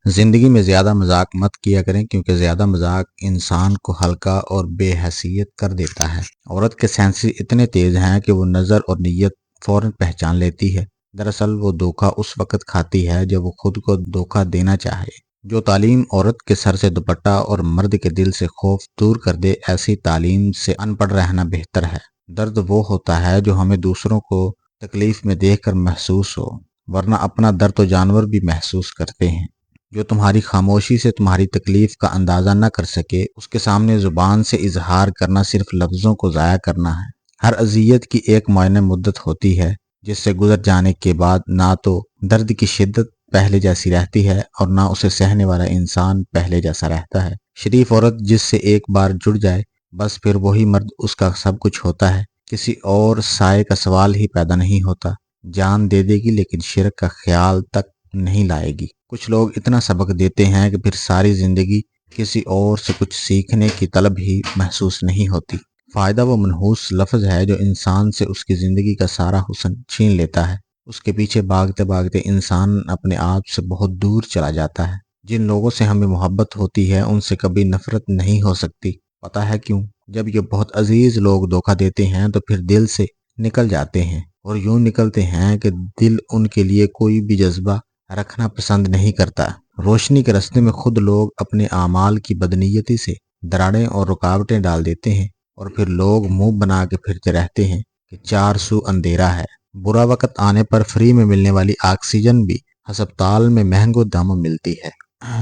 زندگی میں زیادہ مذاق مت کیا کریں، کیونکہ زیادہ مذاق انسان کو ہلکا اور بے حیثیت کر دیتا ہے۔ عورت کے سینسز اتنے تیز ہیں کہ وہ نظر اور نیت فوراً پہچان لیتی ہے۔ دراصل وہ دھوکہ اس وقت کھاتی ہے جب وہ خود کو دھوکہ دینا چاہے۔ جو تعلیم عورت کے سر سے دوپٹہ اور مرد کے دل سے خوف دور کر دے، ایسی تعلیم سے ان پڑھ رہنا بہتر ہے۔ درد وہ ہوتا ہے جو ہمیں دوسروں کو تکلیف میں دیکھ کر محسوس ہو، ورنہ اپنا درد تو جانور بھی محسوس کرتے ہیں۔ جو تمہاری خاموشی سے تمہاری تکلیف کا اندازہ نہ کر سکے، اس کے سامنے زبان سے اظہار کرنا صرف لفظوں کو ضائع کرنا ہے۔ ہر اذیت کی ایک معینہ مدت ہوتی ہے، جس سے گزر جانے کے بعد نہ تو درد کی شدت پہلے جیسی رہتی ہے اور نہ اسے سہنے والا انسان پہلے جیسا رہتا ہے۔ شریف عورت جس سے ایک بار جڑ جائے، بس پھر وہی مرد اس کا سب کچھ ہوتا ہے۔ کسی اور سائے کا سوال ہی پیدا نہیں ہوتا۔ جان دے دے گی لیکن شرک کا خیال تک نہیں لائے گی۔ کچھ لوگ اتنا سبق دیتے ہیں کہ پھر ساری زندگی کسی اور سے کچھ سیکھنے کی طلب ہی محسوس نہیں ہوتی۔ فائدہ وہ منحوس لفظ ہے جو انسان سے اس کی زندگی کا سارا حسن چھین لیتا ہے۔ اس کے پیچھے بھاگتے بھاگتے انسان اپنے آپ سے بہت دور چلا جاتا ہے۔ جن لوگوں سے ہمیں محبت ہوتی ہے ان سے کبھی نفرت نہیں ہو سکتی۔ پتہ ہے کیوں؟ جب یہ بہت عزیز لوگ دھوکہ دیتے ہیں تو پھر دل سے نکل جاتے ہیں، اور یوں نکلتے ہیں کہ دل ان کے لیے کوئی بھی جذبہ رکھنا پسند نہیں کرتا۔ روشنی کے راستے میں خود لوگ اپنے اعمال کی بدنیتی سے دراڑیں اور رکاوٹیں ڈال دیتے ہیں، اور پھر لوگ منہ بنا کے پھرتے رہتے ہیں کہ چار سو اندھیرا ہے۔ برا وقت آنے پر فری میں ملنے والی آکسیجن بھی ہسپتال میں مہنگوں داموں ملتی ہے۔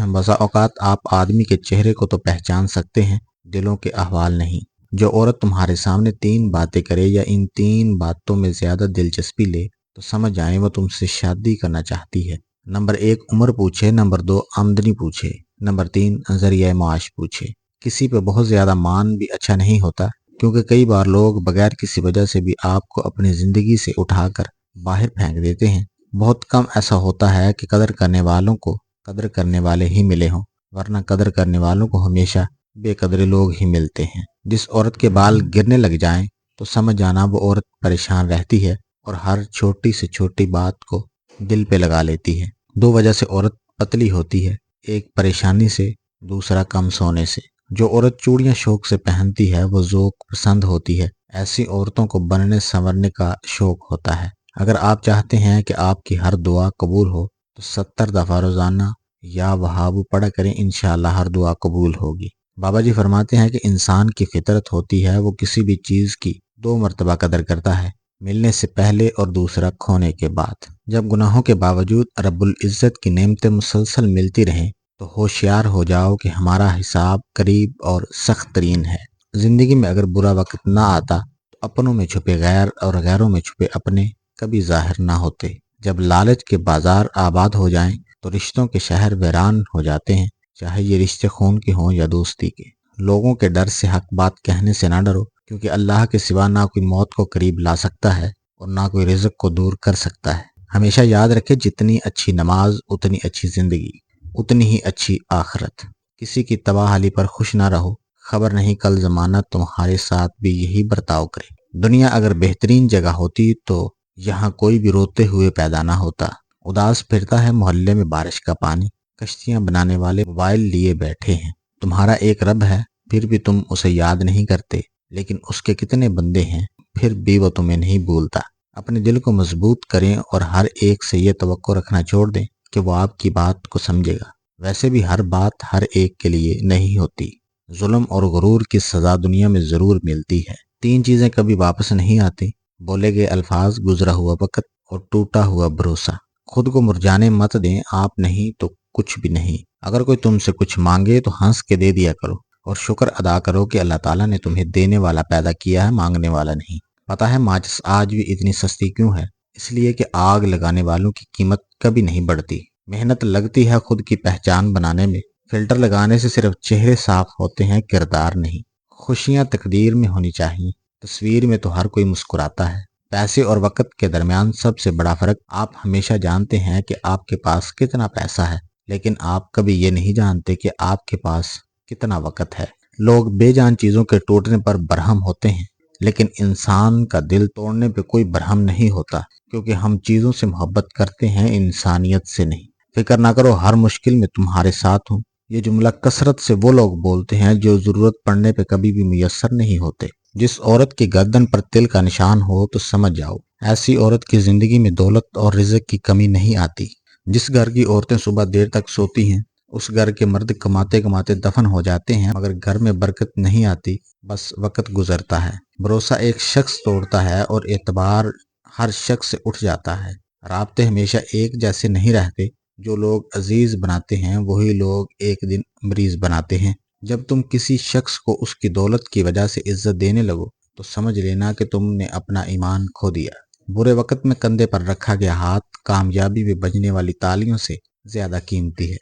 بسا اوقات آپ آدمی کے چہرے کو تو پہچان سکتے ہیں، دلوں کے احوال نہیں۔ جو عورت تمہارے سامنے 3 باتیں کرے یا ان 3 باتوں میں زیادہ دلچسپی لے تو سمجھ جائیں وہ تم سے شادی کرنا چاہتی ہے۔ نمبر 1 عمر پوچھے، نمبر 2 آمدنی پوچھے، نمبر 3 ذریعہ معاش پوچھے۔ کسی پہ بہت زیادہ مان بھی اچھا نہیں ہوتا، کیونکہ کئی بار لوگ بغیر کسی وجہ سے بھی آپ کو اپنی زندگی سے اٹھا کر باہر پھینک دیتے ہیں۔ بہت کم ایسا ہوتا ہے کہ قدر کرنے والوں کو قدر کرنے والے ہی ملے ہوں، ورنہ قدر کرنے والوں کو ہمیشہ بے قدر لوگ ہی ملتے ہیں۔ جس عورت کے بال گرنے لگ جائیں تو سمجھ جانا وہ عورت پریشان رہتی ہے اور ہر چھوٹی سے چھوٹی بات کو دل پہ لگا لیتی ہے۔ 2 وجہ سے عورت پتلی ہوتی ہے، ایک پریشانی سے، دوسرا کم سونے سے۔ جو عورت چوڑیاں شوق سے پہنتی ہے وہ ذوق پسند ہوتی ہے۔ ایسی عورتوں کو بننے سنورنے کا شوق ہوتا ہے۔ اگر آپ چاہتے ہیں کہ آپ کی ہر دعا قبول ہو تو 70 دفعہ روزانہ یا وہاب پڑھا کریں، انشاءاللہ ہر دعا قبول ہوگی۔ بابا جی فرماتے ہیں کہ انسان کی فطرت ہوتی ہے وہ کسی بھی چیز کی 2 مرتبہ قدر کرتا ہے، ملنے سے پہلے اور دوسرا کھونے کے بعد۔ جب گناہوں کے باوجود رب العزت کی نعمتیں مسلسل ملتی رہیں تو ہوشیار ہو جاؤ کہ ہمارا حساب قریب اور سخت ترین ہے۔ زندگی میں اگر برا وقت نہ آتا تو اپنوں میں چھپے غیر اور غیروں میں چھپے اپنے کبھی ظاہر نہ ہوتے۔ جب لالچ کے بازار آباد ہو جائیں تو رشتوں کے شہر ویران ہو جاتے ہیں، چاہے یہ رشتے خون کے ہوں یا دوستی کے۔ لوگوں کے ڈر سے حق بات کہنے سے نہ ڈرو، کیونکہ اللہ کے سوا نہ کوئی موت کو قریب لا سکتا ہے اور نہ کوئی رزق کو دور کر سکتا ہے۔ ہمیشہ یاد رکھے، جتنی اچھی نماز اتنی اچھی زندگی، اتنی ہی اچھی آخرت۔ کسی کی تباہ حالی پر خوش نہ رہو، خبر نہیں کل زمانہ تمہارے ساتھ بھی یہی برتاؤ کرے۔ دنیا اگر بہترین جگہ ہوتی تو یہاں کوئی بھی روتے ہوئے پیدا نہ ہوتا۔ اداس پھرتا ہے محلے میں بارش کا پانی، کشتیاں بنانے والے موبائل لیے بیٹھے ہیں۔ تمہارا ایک رب ہے، پھر بھی تم اسے یاد نہیں کرتے، لیکن اس کے کتنے بندے ہیں، پھر بھی وہ تمہیں نہیں بھولتا۔ اپنے دل کو مضبوط کریں اور ہر ایک سے یہ توقع رکھنا چھوڑ دیں کہ وہ آپ کی بات کو سمجھے گا۔ ویسے بھی ہر بات ہر ایک کے لیے نہیں ہوتی۔ ظلم اور غرور کی سزا دنیا میں ضرور ملتی ہے۔ 3 چیزیں کبھی واپس نہیں آتی: بولے گئے الفاظ، گزرا ہوا وقت اور ٹوٹا ہوا بھروسہ۔ خود کو مرجانے مت دیں، آپ نہیں تو کچھ بھی نہیں۔ اگر کوئی تم سے کچھ مانگے تو ہنس کے دے دیا کرو، اور شکر ادا کرو کہ اللہ تعالیٰ نے تمہیں دینے والا پیدا کیا ہے، مانگنے والا نہیں۔ پتہ ہے ماچس آج بھی اتنی سستی کیوں ہے؟ اس لیے کہ آگ لگانے والوں کی قیمت کبھی نہیں بڑھتی۔ محنت لگتی ہے خود کی پہچان بنانے میں۔ فلٹر لگانے سے صرف چہرے صاف ہوتے ہیں، کردار نہیں۔ خوشیاں تقدیر میں ہونی چاہیے، تصویر میں تو ہر کوئی مسکراتا ہے۔ پیسے اور وقت کے درمیان سب سے بڑا فرق: آپ ہمیشہ جانتے ہیں کہ آپ کے پاس کتنا پیسہ ہے، لیکن آپ کبھی یہ نہیں جانتے کہ آپ کے پاس کتنا وقت ہے۔ لوگ بے جان چیزوں کے ٹوٹنے پر برہم ہوتے ہیں، لیکن انسان کا دل توڑنے پہ کوئی برہم نہیں ہوتا، کیونکہ ہم چیزوں سے محبت کرتے ہیں، انسانیت سے نہیں۔ فکر نہ کرو، ہر مشکل میں تمہارے ساتھ ہوں۔ یہ جملہ کثرت سے وہ لوگ بولتے ہیں جو ضرورت پڑنے پہ کبھی بھی میسر نہیں ہوتے۔ جس عورت کی گردن پر تل کا نشان ہو تو سمجھ جاؤ ایسی عورت کی زندگی میں دولت اور رزق کی کمی نہیں آتی۔ جس گھر کی عورتیں صبح دیر تک سوتی ہیں اس گھر کے مرد کماتے کماتے دفن ہو جاتے ہیں، مگر گھر میں برکت نہیں آتی، بس وقت گزرتا ہے۔ بھروسہ ایک شخص توڑتا ہے اور اعتبار ہر شخص سے اٹھ جاتا ہے۔ رابطے ہمیشہ ایک جیسے نہیں رہتے، جو لوگ عزیز بناتے ہیں وہی لوگ ایک دن مریض بناتے ہیں۔ جب تم کسی شخص کو اس کی دولت کی وجہ سے عزت دینے لگو تو سمجھ لینا کہ تم نے اپنا ایمان کھو دیا۔ برے وقت میں کندھے پر رکھا گیا ہاتھ کامیابی میں بجنے والی تالیوں سے زیادہ قیمتی ہے۔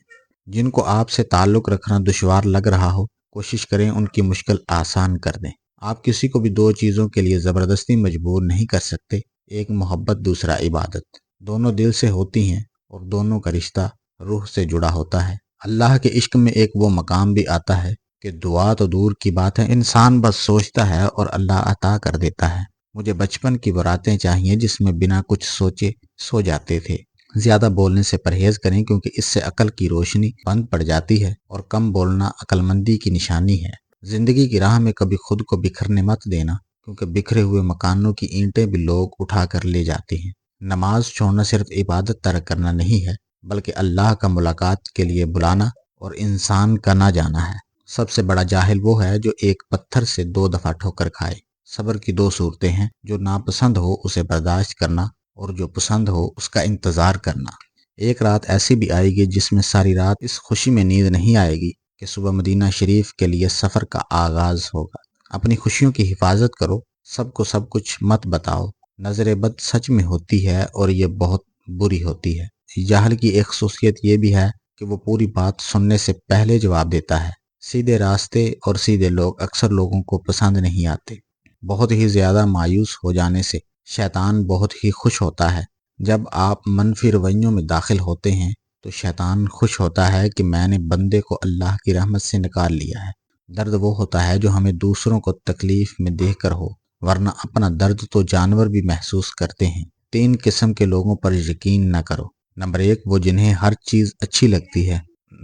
جن کو آپ سے تعلق رکھنا دشوار لگ رہا ہو کوشش کریں ان کی مشکل آسان کر دیں۔ آپ کسی کو بھی دو چیزوں کے لیے زبردستی مجبور نہیں کر سکتے، ایک محبت دوسرا عبادت۔ دونوں دل سے ہوتی ہیں اور دونوں کا رشتہ روح سے جڑا ہوتا ہے۔ اللہ کے عشق میں ایک وہ مقام بھی آتا ہے کہ دعا تو دور کی بات ہے، انسان بس سوچتا ہے اور اللہ عطا کر دیتا ہے۔ مجھے بچپن کی وہ راتیں چاہیے جس میں بنا کچھ سوچے سو جاتے تھے۔ زیادہ بولنے سے پرہیز کریں کیونکہ اس سے عقل کی روشنی بند پڑ جاتی ہے اور کم بولنا عقل مندی کی نشانی ہے۔ زندگی کی راہ میں کبھی خود کو بکھرنے مت دینا کیونکہ بکھرے ہوئے مکانوں کی اینٹیں بھی لوگ اٹھا کر لے جاتے ہیں۔ نماز چھوڑنا صرف عبادت ترک کرنا نہیں ہے بلکہ اللہ کا ملاقات کے لیے بلانا اور انسان کا نہ جانا ہے۔ سب سے بڑا جاہل وہ ہے جو ایک پتھر سے 2 دفعہ ٹھوکر کھائے۔ صبر کی 2 صورتیں ہیں، جو ناپسند ہو اسے برداشت کرنا اور جو پسند ہو اس کا انتظار کرنا۔ ایک رات ایسی بھی آئے گی جس میں ساری رات اس خوشی میں نیند نہیں آئے گی کہ صبح مدینہ شریف کے لیے سفر کا آغاز ہوگا۔ اپنی خوشیوں کی حفاظت کرو، سب کو سب کچھ مت بتاؤ۔ نظر بد سچ میں ہوتی ہے اور یہ بہت بری ہوتی ہے۔ جاہل کی ایک خصوصیت یہ بھی ہے کہ وہ پوری بات سننے سے پہلے جواب دیتا ہے۔ سیدھے راستے اور سیدھے لوگ اکثر لوگوں کو پسند نہیں آتے۔ بہت ہی زیادہ مایوس ہو جانے سے شیطان بہت ہی خوش ہوتا ہے۔ جب آپ منفی رویوں میں داخل ہوتے ہیں تو شیطان خوش ہوتا ہے کہ میں نے بندے کو اللہ کی رحمت سے نکال لیا ہے۔ درد وہ ہوتا ہے جو ہمیں دوسروں کو تکلیف میں دیکھ کر ہو، ورنہ اپنا درد تو جانور بھی محسوس کرتے ہیں۔ 3 قسم کے لوگوں پر یقین نہ کرو۔ نمبر 1 وہ جنہیں ہر چیز اچھی لگتی ہے۔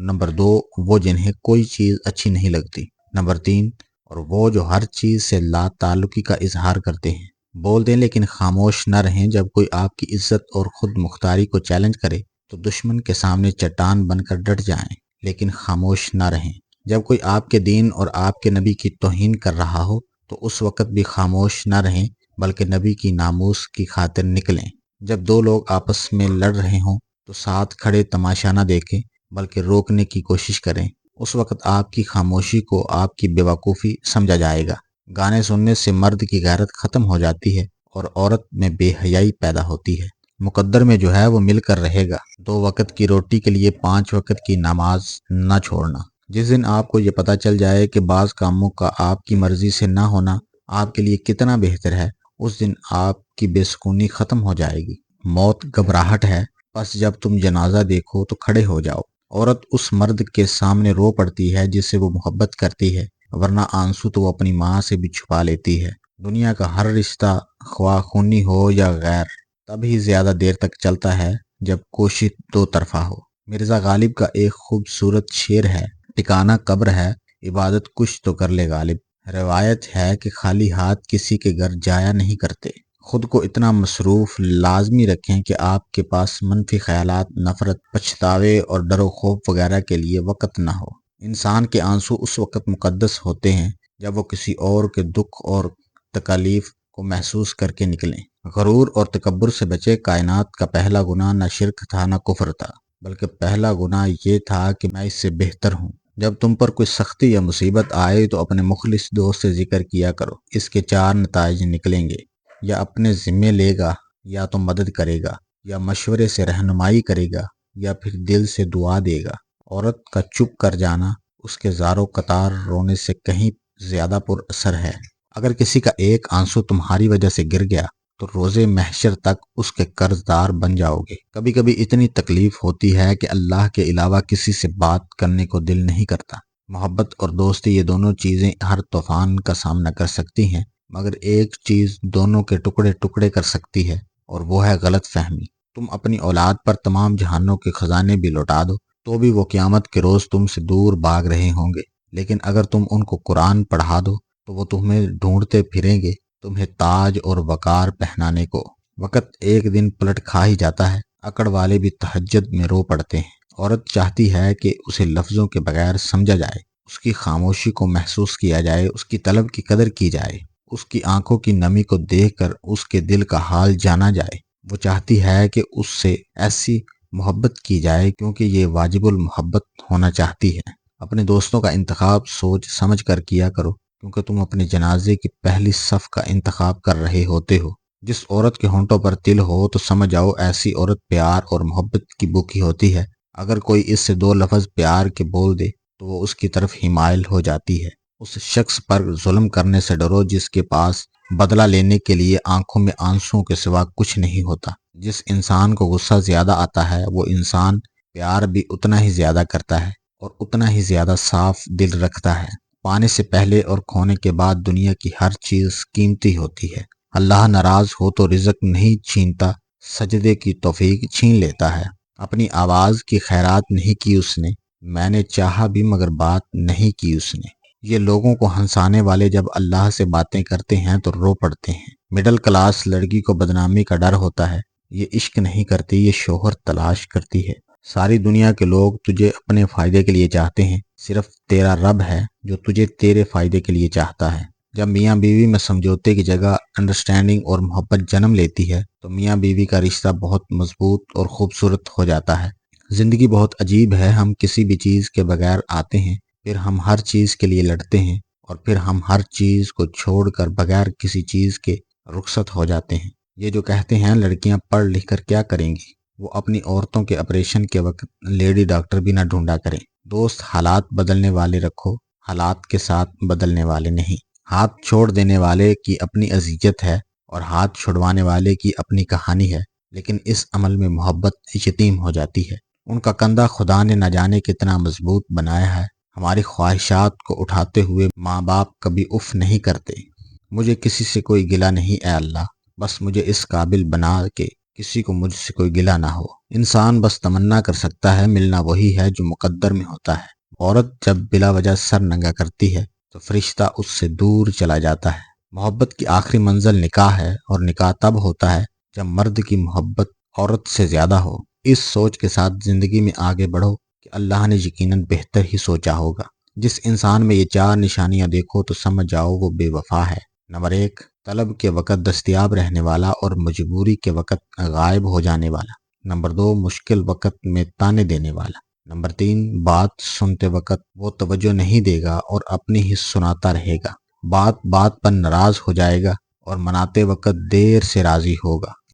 نمبر 2 وہ جنہیں کوئی چیز اچھی نہیں لگتی۔ نمبر 3 اور وہ جو ہر چیز سے لا تعلقی کا اظہار کرتے ہیں۔ بول دیں لیکن خاموش نہ رہیں۔ جب کوئی آپ کی عزت اور خود مختاری کو چیلنج کرے تو دشمن کے سامنے چٹان بن کر ڈٹ جائیں لیکن خاموش نہ رہیں۔ جب کوئی آپ کے دین اور آپ کے نبی کی توہین کر رہا ہو تو اس وقت بھی خاموش نہ رہیں بلکہ نبی کی ناموس کی خاطر نکلیں۔ جب 2 لوگ آپس میں لڑ رہے ہوں تو ساتھ کھڑے تماشا نہ دیکھیں بلکہ روکنے کی کوشش کریں۔ اس وقت آپ کی خاموشی کو آپ کی بیوقوفی سمجھا جائے گا۔ گانے سننے سے مرد کی غیرت ختم ہو جاتی ہے اور عورت میں بے حیائی پیدا ہوتی ہے۔ مقدر میں جو ہے وہ مل کر رہے گا۔ 2 وقت کی روٹی کے لیے 5 وقت کی نماز نہ چھوڑنا۔ جس دن آپ کو یہ پتہ چل جائے کہ بعض کاموں کا آپ کی مرضی سے نہ ہونا آپ کے لیے کتنا بہتر ہے، اس دن آپ کی بے سکونی ختم ہو جائے گی۔ موت گھبراہٹ ہے، بس جب تم جنازہ دیکھو تو کھڑے ہو جاؤ۔ عورت اس مرد کے سامنے رو پڑتی ہے جس سے وہ محبت کرتی ہے، ورنہ آنسو تو وہ اپنی ماں سے بھی چھپا لیتی ہے۔ دنیا کا ہر رشتہ خواہ خونی ہو یا غیر تب ہی زیادہ دیر تک چلتا ہے جب کوشش 2 طرفہ ہو۔ مرزا غالب کا ایک خوبصورت شعر ہے، ٹھکانہ قبر ہے عبادت کچھ تو کر لے غالب۔ روایت ہے کہ خالی ہاتھ کسی کے گھر جایا نہیں کرتے۔ خود کو اتنا مصروف لازمی رکھیں کہ آپ کے پاس منفی خیالات، نفرت، پچھتاوے اور ڈر و خوف وغیرہ کے لیے وقت نہ ہو۔ انسان کے آنسو اس وقت مقدس ہوتے ہیں جب وہ کسی اور کے دکھ اور تکالیف کو محسوس کر کے نکلیں۔ غرور اور تکبر سے بچے۔ کائنات کا پہلا گناہ نہ شرک تھا نہ کفر تھا، بلکہ پہلا گناہ یہ تھا کہ میں اس سے بہتر ہوں۔ جب تم پر کوئی سختی یا مصیبت آئے تو اپنے مخلص دوست سے ذکر کیا کرو۔ اس کے 4 نتائج نکلیں گے، یا اپنے ذمے لے گا، یا تو مدد کرے گا، یا مشورے سے رہنمائی کرے گا، یا پھر دل سے دعا دے گا۔ عورت کا چپ کر جانا اس کے زاروں قطار رونے سے کہیں زیادہ پر اثر ہے۔ اگر کسی کا ایک آنسو تمہاری وجہ سے گر گیا تو روزے محشر تک اس کے قرض دار بن جاؤ گے۔ کبھی کبھی اتنی تکلیف ہوتی ہے کہ اللہ کے علاوہ کسی سے بات کرنے کو دل نہیں کرتا۔ محبت اور دوستی یہ دونوں چیزیں ہر طوفان کا سامنا کر سکتی ہیں، مگر ایک چیز دونوں کے ٹکڑے ٹکڑے کر سکتی ہے اور وہ ہے غلط فہمی۔ تم اپنی اولاد پر تمام جہانوں کے خزانے بھی لوٹا دو تو بھی وہ قیامت کے روز تم سے دور بھاگ رہے ہوں گے، لیکن اگر تم ان کو قرآن پڑھا دو تو وہ تمہیں ڈھونڈتے پھریں گے، تمہیں تاج اور وقار پہنانے کو۔ وقت ایک دن پلٹ کھا ہی جاتا ہے، عقل والے بھی تہجد میں رو پڑتے ہیں۔ عورت چاہتی ہے کہ اسے لفظوں کے بغیر سمجھا جائے، اس کی خاموشی کو محسوس کیا جائے، اس کی طلب کی قدر کی جائے، اس کی آنکھوں کی نمی کو دیکھ کر اس کے دل کا حال جانا جائے۔ وہ چاہتی ہے کہ اس سے ایسی محبت کی جائے کیونکہ یہ واجب المحبت ہونا چاہتی ہے۔ اپنے دوستوں کا انتخاب سوچ سمجھ کر کیا کرو، کیونکہ تم اپنے جنازے کی پہلی صف کا انتخاب کر رہے ہوتے ہو۔ جس عورت کے ہونٹوں پر تل ہو تو سمجھ جاؤ ایسی عورت پیار اور محبت کی بھوکی ہوتی ہے۔ اگر کوئی اس سے دو لفظ پیار کے بول دے تو وہ اس کی طرف ہی مائل ہو جاتی ہے۔ اس شخص پر ظلم کرنے سے ڈرو جس کے پاس بدلہ لینے کے لیے آنکھوں میں آنسوؤں کے سوا کچھ نہیں ہوتا۔ جس انسان کو غصہ زیادہ آتا ہے وہ انسان پیار بھی اتنا ہی زیادہ کرتا ہے اور اتنا ہی زیادہ صاف دل رکھتا ہے۔ پانے سے پہلے اور کھونے کے بعد دنیا کی ہر چیز قیمتی ہوتی ہے۔ اللہ ناراض ہو تو رزق نہیں چھینتا، سجدے کی توفیق چھین لیتا ہے۔ اپنی آواز کی خیرات نہیں کی اس نے، میں نے چاہا بھی مگر بات نہیں کی اس نے۔ یہ لوگوں کو ہنسانے والے جب اللہ سے باتیں کرتے ہیں تو رو پڑتے ہیں۔ مڈل کلاس لڑکی کو بدنامی کا ڈر ہوتا ہے، یہ عشق نہیں کرتی، یہ شوہر تلاش کرتی ہے۔ ساری دنیا کے لوگ تجھے اپنے فائدے کے لیے چاہتے ہیں، صرف تیرا رب ہے جو تجھے تیرے فائدے کے لیے چاہتا ہے۔ جب میاں بیوی میں سمجھوتے کی جگہ انڈرسٹینڈنگ اور محبت جنم لیتی ہے تو میاں بیوی کا رشتہ بہت مضبوط اور خوبصورت ہو جاتا ہے۔ زندگی بہت عجیب ہے، ہم کسی بھی چیز کے بغیر آتے ہیں، پھر ہم ہر چیز کے لیے لڑتے ہیں، اور پھر ہم ہر چیز کو چھوڑ کر بغیر کسی چیز کے رخصت ہو جاتے ہیں۔ یہ جو کہتے ہیں لڑکیاں پڑھ لکھ کر کیا کریں گی، وہ اپنی عورتوں کے آپریشن کے وقت لیڈی ڈاکٹر بھی نہ ڈھونڈا کریں۔ دوست حالات بدلنے والے رکھو، حالات کے ساتھ بدلنے والے نہیں۔ ہاتھ چھوڑ دینے والے کی اپنی اذیت ہے اور ہاتھ چھڑوانے والے کی اپنی کہانی ہے، لیکن اس عمل میں محبت یتیم ہو جاتی ہے۔ ان کا کندھا خدا نے نہ جانے کتنا مضبوط بنایا ہے۔ ہماری خواہشات کو اٹھاتے ہوئے ماں باپ کبھی اف نہیں کرتے۔ مجھے کسی سے کوئی گلہ نہیں اے اللہ، بس مجھے اس قابل بنا کہ کسی کو مجھ سے کوئی گلہ نہ ہو۔ انسان بس تمنا کر سکتا ہے، ملنا وہی ہے جو مقدر میں ہوتا ہے۔ عورت جب بلا وجہ سر ننگا کرتی ہے تو فرشتہ اس سے دور چلا جاتا ہے۔ محبت کی آخری منزل نکاح ہے، اور نکاح تب ہوتا ہے جب مرد کی محبت عورت سے زیادہ ہو۔ اس سوچ کے ساتھ زندگی میں آگے بڑھو کہ اللہ نے یقیناً بہتر ہی سوچا ہوگا۔ جس انسان میں یہ چار نشانیاں دیکھو تو سمجھ جاؤ وہ بے وفا ہے۔ نمبر 1، طلب کے وقت دستیاب رہنے والا اور مجبوری کے وقت غائب ہو جانے والا۔ نمبر 2، مشکل وقت میں تانے دینے والا۔ نمبر 3، بات سنتے وقت وہ توجہ نہیں دے گا اور اپنی ہی سناتا رہے گا۔ بات بات پر ناراض ہو جائے گا اور مناتے وقت دیر سے راضی ہوگا۔